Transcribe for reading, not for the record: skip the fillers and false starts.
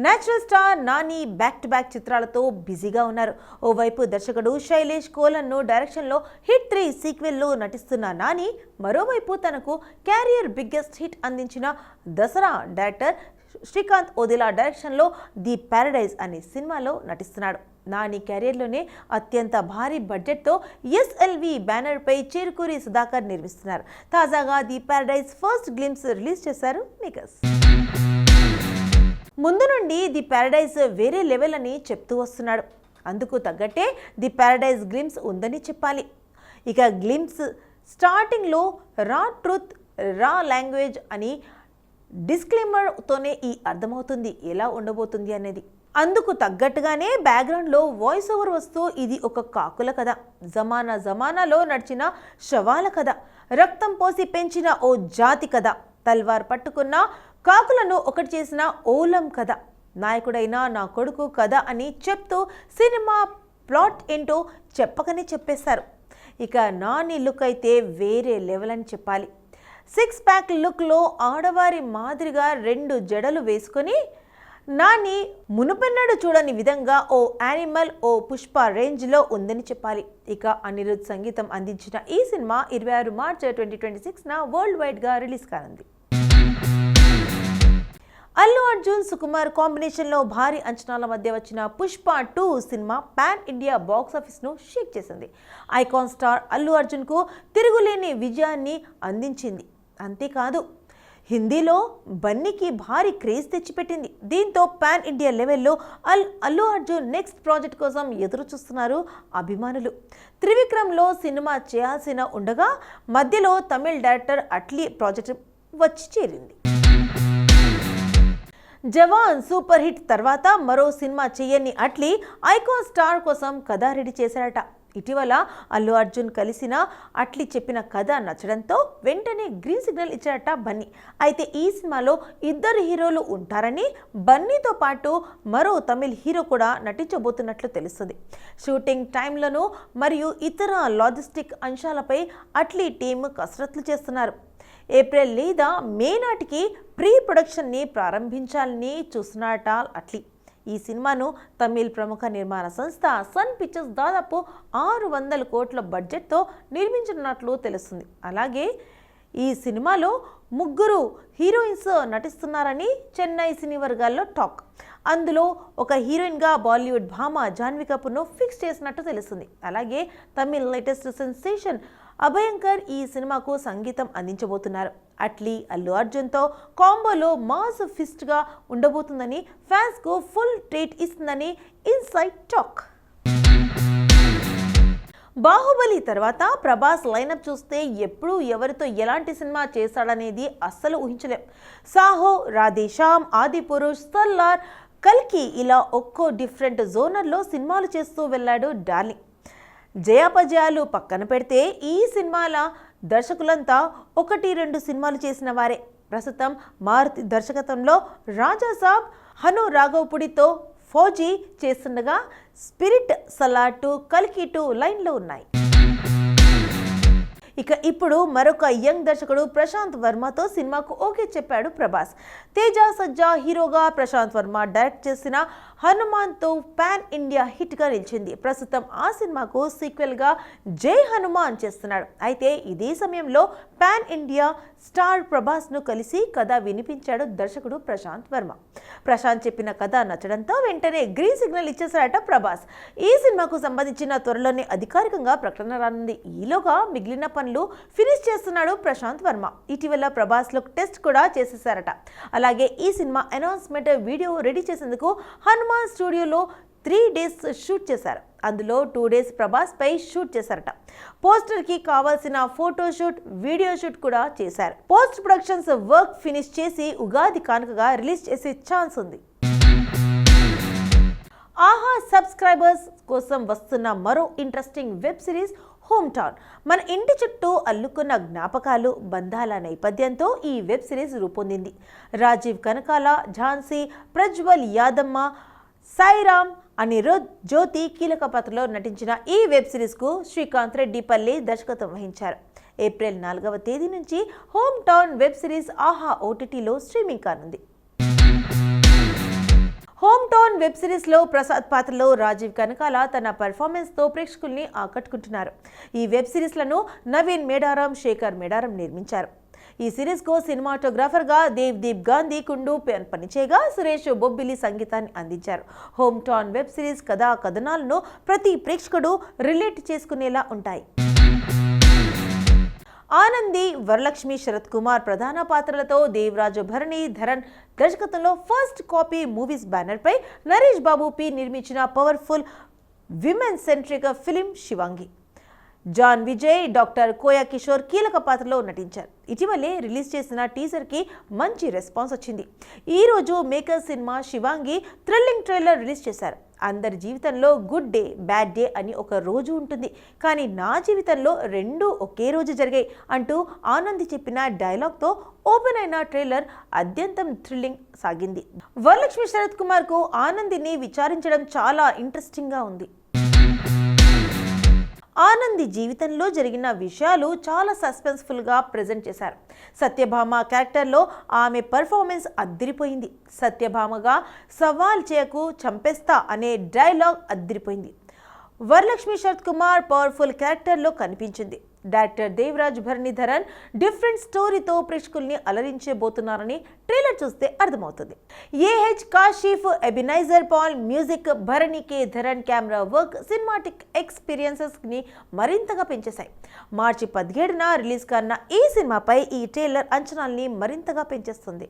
Natural star Nani back to back చిత్రాలతో బిజీగా ఉన్నారు. ఓవైపు దర్శకుడు శైలేష్ కోలన్ను డైరెక్షన్లో హిట్ 3 సీక్వెల్లో నటిస్తున్న నాని, మరోవైపు తనకు క్యారియర్ బిగ్గెస్ట్ హిట్ అందించిన దసరా డైరెక్టర్ శ్రీకాంత్ ఓదెలా డైరెక్షన్లో ది ప్యారడైజ్ అనే సినిమాలో నటిస్తున్నాడు. నాని కెరీర్లోనే అత్యంత భారీ బడ్జెట్తో ఎస్ఎల్వి బ్యానర్పై చేరుకూరి సుధాకర్ నిర్మిస్తున్నారు. తాజాగా the Paradise first glimpse release చేశారు మేకర్స్. ముందు నుండి ది ప్యారడైజ్ వేరే లెవెల్ అని చెప్తూ వస్తున్నాడు. అందుకు తగ్గట్టే ది ప్యారడైజ్ గ్లింప్స్ ఉందని చెప్పాలి. ఇక గ్లింప్స్ స్టార్టింగ్లో రా ట్రూత్ రా లాంగ్వేజ్ అని డిస్క్లైమర్తోనే అర్థమవుతుంది ఎలా ఉండబోతుంది అనేది. అందుకు తగ్గట్టుగానే బ్యాక్గ్రౌండ్లో వాయిస్ ఓవర్ వస్తూ ఇది ఒక కాకుల కథ, జమానాలో నడిచిన శవాల కథ, రక్తం పోసి పెంచిన ఓ జాతి కథ, తల్వార్ పట్టుకున్న కాకులను ఒకటి చేసిన ఓలం కథ, నాయకుడైన నా కొడుకు కథ అని చెప్తూ సినిమా ప్లాట్ ఏంటో చెప్పకనే చెప్పేశారు. ఇక నాని లుక్ అయితే వేరే లెవెల్ అని చెప్పాలి. 6 ప్యాక్ లుక్లో ఆడవారి మాదిరిగా 2 జడలు వేసుకొని నాని మునుపెన్నడు చూడని విధంగా ఓ యానిమల్, ఓ పుష్ప రేంజ్లో ఉందని చెప్పాలి. ఇక అనిరుద్ సంగీతం అందించిన ఈ సినిమా 26 మార్చి 2026న వరల్డ్ వైడ్గా రిలీజ్ కానుంది. అల్లు అర్జున్ సుకుమార్ కాంబినేషన్లో భారీ అంచనాల మధ్య వచ్చిన పుష్ప 2 సినిమా పాన్ ఇండియా బాక్సాఫీస్ను షేక్ చేసింది. ఐకాన్ స్టార్ అల్లు అర్జున్కు తిరుగులేని విజయాన్ని అందించింది. అంతేకాదు హిందీలో బన్నీకి భారీ క్రేజ్ తెచ్చిపెట్టింది. దీంతో పాన్ ఇండియా లెవెల్లో అల్లు అర్జున్ నెక్స్ట్ ప్రాజెక్ట్ కోసం ఎదురు చూస్తున్నారు అభిమానులు. త్రివిక్రమ్లో సినిమా చేయాల్సిన ఉండగా మధ్యలో తమిళ్ డైరెక్టర్ అట్లీ ప్రాజెక్ట్ వచ్చి చేరింది. జవాన్ సూపర్ హిట్ తర్వాత మరో సినిమా చేయని అట్లీ ఐకాన్ స్టార్ కోసం కథ రెడీ చేశారట. ఇటీవల అల్లు అర్జున్ కలిసిన అట్లీ చెప్పిన కథ నచ్చడంతో వెంటనే గ్రీన్ సిగ్నల్ ఇచ్చారట బన్నీ. అయితే ఈ సినిమాలో 2 హీరోలు ఉంటారని, బన్నీతో పాటు మరో తమిళ్ హీరో కూడా నటించబోతున్నట్లు తెలుస్తుంది. షూటింగ్ టైంలను మరియు ఇతర లాజిస్టిక్ అంశాలపై అట్లీ టీం కసరత్తులు చేస్తున్నారు. ఏప్రిల్ లేదా మే నాటికి ప్రీ ప్రొడక్షన్ని ప్రారంభించాలని చూస్తున్నారట అట్లీ. ఈ సినిమాను తమిళ్ ప్రముఖ నిర్మాణ సంస్థ సన్ పిక్చర్స్ దాదాపు 600 కోట్ల బడ్జెట్తో నిర్మించనున్నట్లు తెలుస్తుంది. అలాగే ఈ సినిమాలో 3 హీరోయిన్స్ నటిస్తున్నారని చెన్నై సినీ వర్గాల్లో టాక్. అందులో ఒక హీరోయిన్గా బాలీవుడ్ భామ జాన్వీ కపూర్ను ఫిక్స్ చేసినట్టు తెలుస్తుంది. అలాగే తమిళ్ లేటెస్ట్ సెన్సేషన్ అభయంకర్ ఈ సినిమాకు సంగీతం అందించబోతున్నారు. అట్లీ అల్లు అర్జున్తో కాంబోలో మాస్ ఫిస్ట్గా ఉండబోతుందని, ఫ్యాన్స్కు ఫుల్ ట్రీట్ ఇస్తుందని ఇన్సైడ్ టాక్. బాహుబలి తర్వాత ప్రభాస్ లైనప్ చూస్తే ఎప్పుడు ఎవరితో ఎలాంటి సినిమా చేశాడనేది అస్సలు ఊహించలేం. సాహో, రాధేశ్యామ్, ఆదిపురుష్, సల్లార్, కల్కి ఇలా ఒక్కో డిఫరెంట్ జోనర్లో సినిమాలు చేస్తూ వెళ్ళాడు డార్లింగ్. జయాపజయాలు పక్కన పెడితే ఈ సినిమాల దర్శకులంతా 1-2 సినిమాలు చేసిన వారే. ప్రస్తుతం మారుతి దర్శకత్వంలో రాజాసాబ్, హను రాఘవపుడితో ఫౌజీ చేస్తుండగా స్పిరిట్, సలార్ 2, కల్కి 2 లైన్లో ఉన్నాయి. ఇక ఇప్పుడు మరొక యంగ్ దర్శకుడు ప్రశాంత్ వర్మతో సినిమాకు ఓకే చెప్పాడు ప్రభాస్. తేజ సజ్జా హీరోగా ప్రశాంత్ వర్మ డైరెక్ట్ చేసిన హనుమాన్తో పాన్ ఇండియా హిట్గా నిలిచింది. ప్రస్తుతం ఆ సినిమాకు సీక్వెల్గా జై హనుమాన్ చేస్తున్నాడు. అయితే ఇదే సమయంలో పాన్ ఇండియా స్టార్ ప్రభాస్ను కలిసి కథ వినిపించాడు దర్శకుడు ప్రశాంత్ వర్మ. ప్రశాంత్ చెప్పిన కథ నచ్చడంతో వెంటనే గ్రీన్ సిగ్నల్ ఇచ్చేశారట ప్రభాస్. ఈ సినిమాకు సంబంధించిన త్వరలోనే అధికారికంగా ప్రకటన రానుంది. ఈలోగా మిగిలిన పనులు ఫినిష్ చేస్తున్నాడు ప్రశాంత్ వర్మ. ఇటీవల ప్రభాస్ లుక్ టెస్ట్ కూడా చేసేసారట. అలాగే ఈ సినిమా అనౌన్స్మెంట్ వీడియో రెడీ చేసేందుకు హనుమాన్ స్టూడియోలో 3 డేస్ షూట్ చేశారు. అందులో 2 డేస్ ప్రభాస్ పై షూట్ చేశారట. పోస్టర్కి కావాల్సిన ఫోటోషూట్, వీడియో షూట్ కూడా చేశారు. పోస్ట్ ప్రొడక్షన్స్ వర్క్ ఫినిష్ చేసి ఉగాది కానుకగా రిలీజ్ చేసే ఛాన్స్ ఉంది. ఆహా సబ్స్క్రైబర్స్ కోసం వస్తున్న మరో interesting web series home town. మన ఇంటి చుట్టూ అల్లుకున్న జ్ఞాపకాలు, బంధాల నేపథ్యంతో ఈ వెబ్ సిరీస్ రూపొందింది. రాజీవ్ కనకాల, ఝాన్సీ, ప్రజ్వల్ యాదమ్మ, సాయిరామ్, అనిరుద్, జ్యోతి కీలక పాత్రలో నటించిన ఈ వెబ్ సిరీస్కు శ్రీకాంత్ రెడ్డిపల్లి దర్శకత్వం వహించారు. ఏప్రిల్ 4వ తేదీ నుంచి హోమ్ టౌన్ వెబ్ సిరీస్ ఆహా ఓటీటీలో స్ట్రీమింగ్ కానుంది. హోమ్ టౌన్ వెబ్ సిరీస్లో ప్రసాద్ పాత్రలో రాజీవ్ కనకాల తన పెర్ఫార్మెన్స్తో ప్రేక్షకుల్ని ఆకట్టుకుంటున్నారు. ఈ వెబ్ సిరీస్లను నవీన్ మేడారం, శేఖర్ మేడారం నిర్మించారు. ఈ సిరీస్కు సినిమాటోగ్రాఫర్గా దేవ్దీప్ గాంధీ కుండు పనిచేయగా సురేష్ బొబ్బిలి సంగీతాన్ని అందించారు. హోమ్ టౌన్ వెబ్ సిరీస్ కథనాలను ప్రతి ప్రేక్షకుడు రిలేట్ చేసుకునేలా ఉంటాయి. ఆనంది, వరలక్ష్మి, శరత్ కుమార్ ప్రధాన పాత్రలతో దేవరాజు భరణి ధరన్ దర్శకత్వంలో ఫస్ట్ కాపీ మూవీస్ బ్యానర్పై నరేష్ బాబు పి నిర్మించిన powerful women centric film Shivangi. John Vijay, doctor Koya Kishore కీలక పాత్రలో నటించారు. ఇటీవలే రిలీజ్ చేసిన టీజర్కి మంచి రెస్పాన్స్ వచ్చింది. ఈరోజు maker cinema Shivangi thrilling trailer release చేశారు. అందరి జీవితంలో గుడ్ డే, బ్యాడ్ డే అని ఒక రోజు ఉంటుంది, కానీ నా జీవితంలో రెండూ ఒకే రోజు జరిగాయి అంటూ ఆనంది చెప్పిన డైలాగ్తో ఓపెన్ అయిన ట్రైలర్ అత్యంతం థ్రిల్లింగ్ సాగింది. వరలక్ష్మి, శరత్ కుమార్కు ఆనందిని విచారించడం చాలా ఇంట్రెస్టింగ్గా ఉంది. ఆనంది జీవితంలో జరిగిన విషయాలు చాలా సస్పెన్స్ఫుల్గా ప్రజెంట్ చేశారు. సత్యభామ క్యారెక్టర్లో ఆమె పర్ఫార్మెన్స్ అద్దిరిపోయింది. సత్యభామగా సవాల్ చేయకు, చంపేస్తా అనే డైలాగ్ అద్దిరిపోయింది. వరలక్ష్మి, శరత్ కుమార్ పవర్ఫుల్ క్యారెక్టర్లో కనిపించింది. డైరెక్టర్ దేవరాజ్ భరణి ధరన్ డిఫరెంట్ స్టోరీతో ప్రేక్షకుల్ని అలరించబోతున్నారని ట్రైలర్ చూస్తే అర్థమవుతుంది. AH కాశీఫ్, Ebenezer Paul music, Bharani కే ధరన్ కెమెరా వర్క్ సినిమాటిక్ ఎక్స్పీరియన్సెస్ని మరింతగా పెంచేశాయి. మార్చి 17న రిలీజ్ కానున్న ఈ సినిమాపై ఈ ట్రైలర్ అంచనాల్ని మరింతగా పెంచేస్తుంది.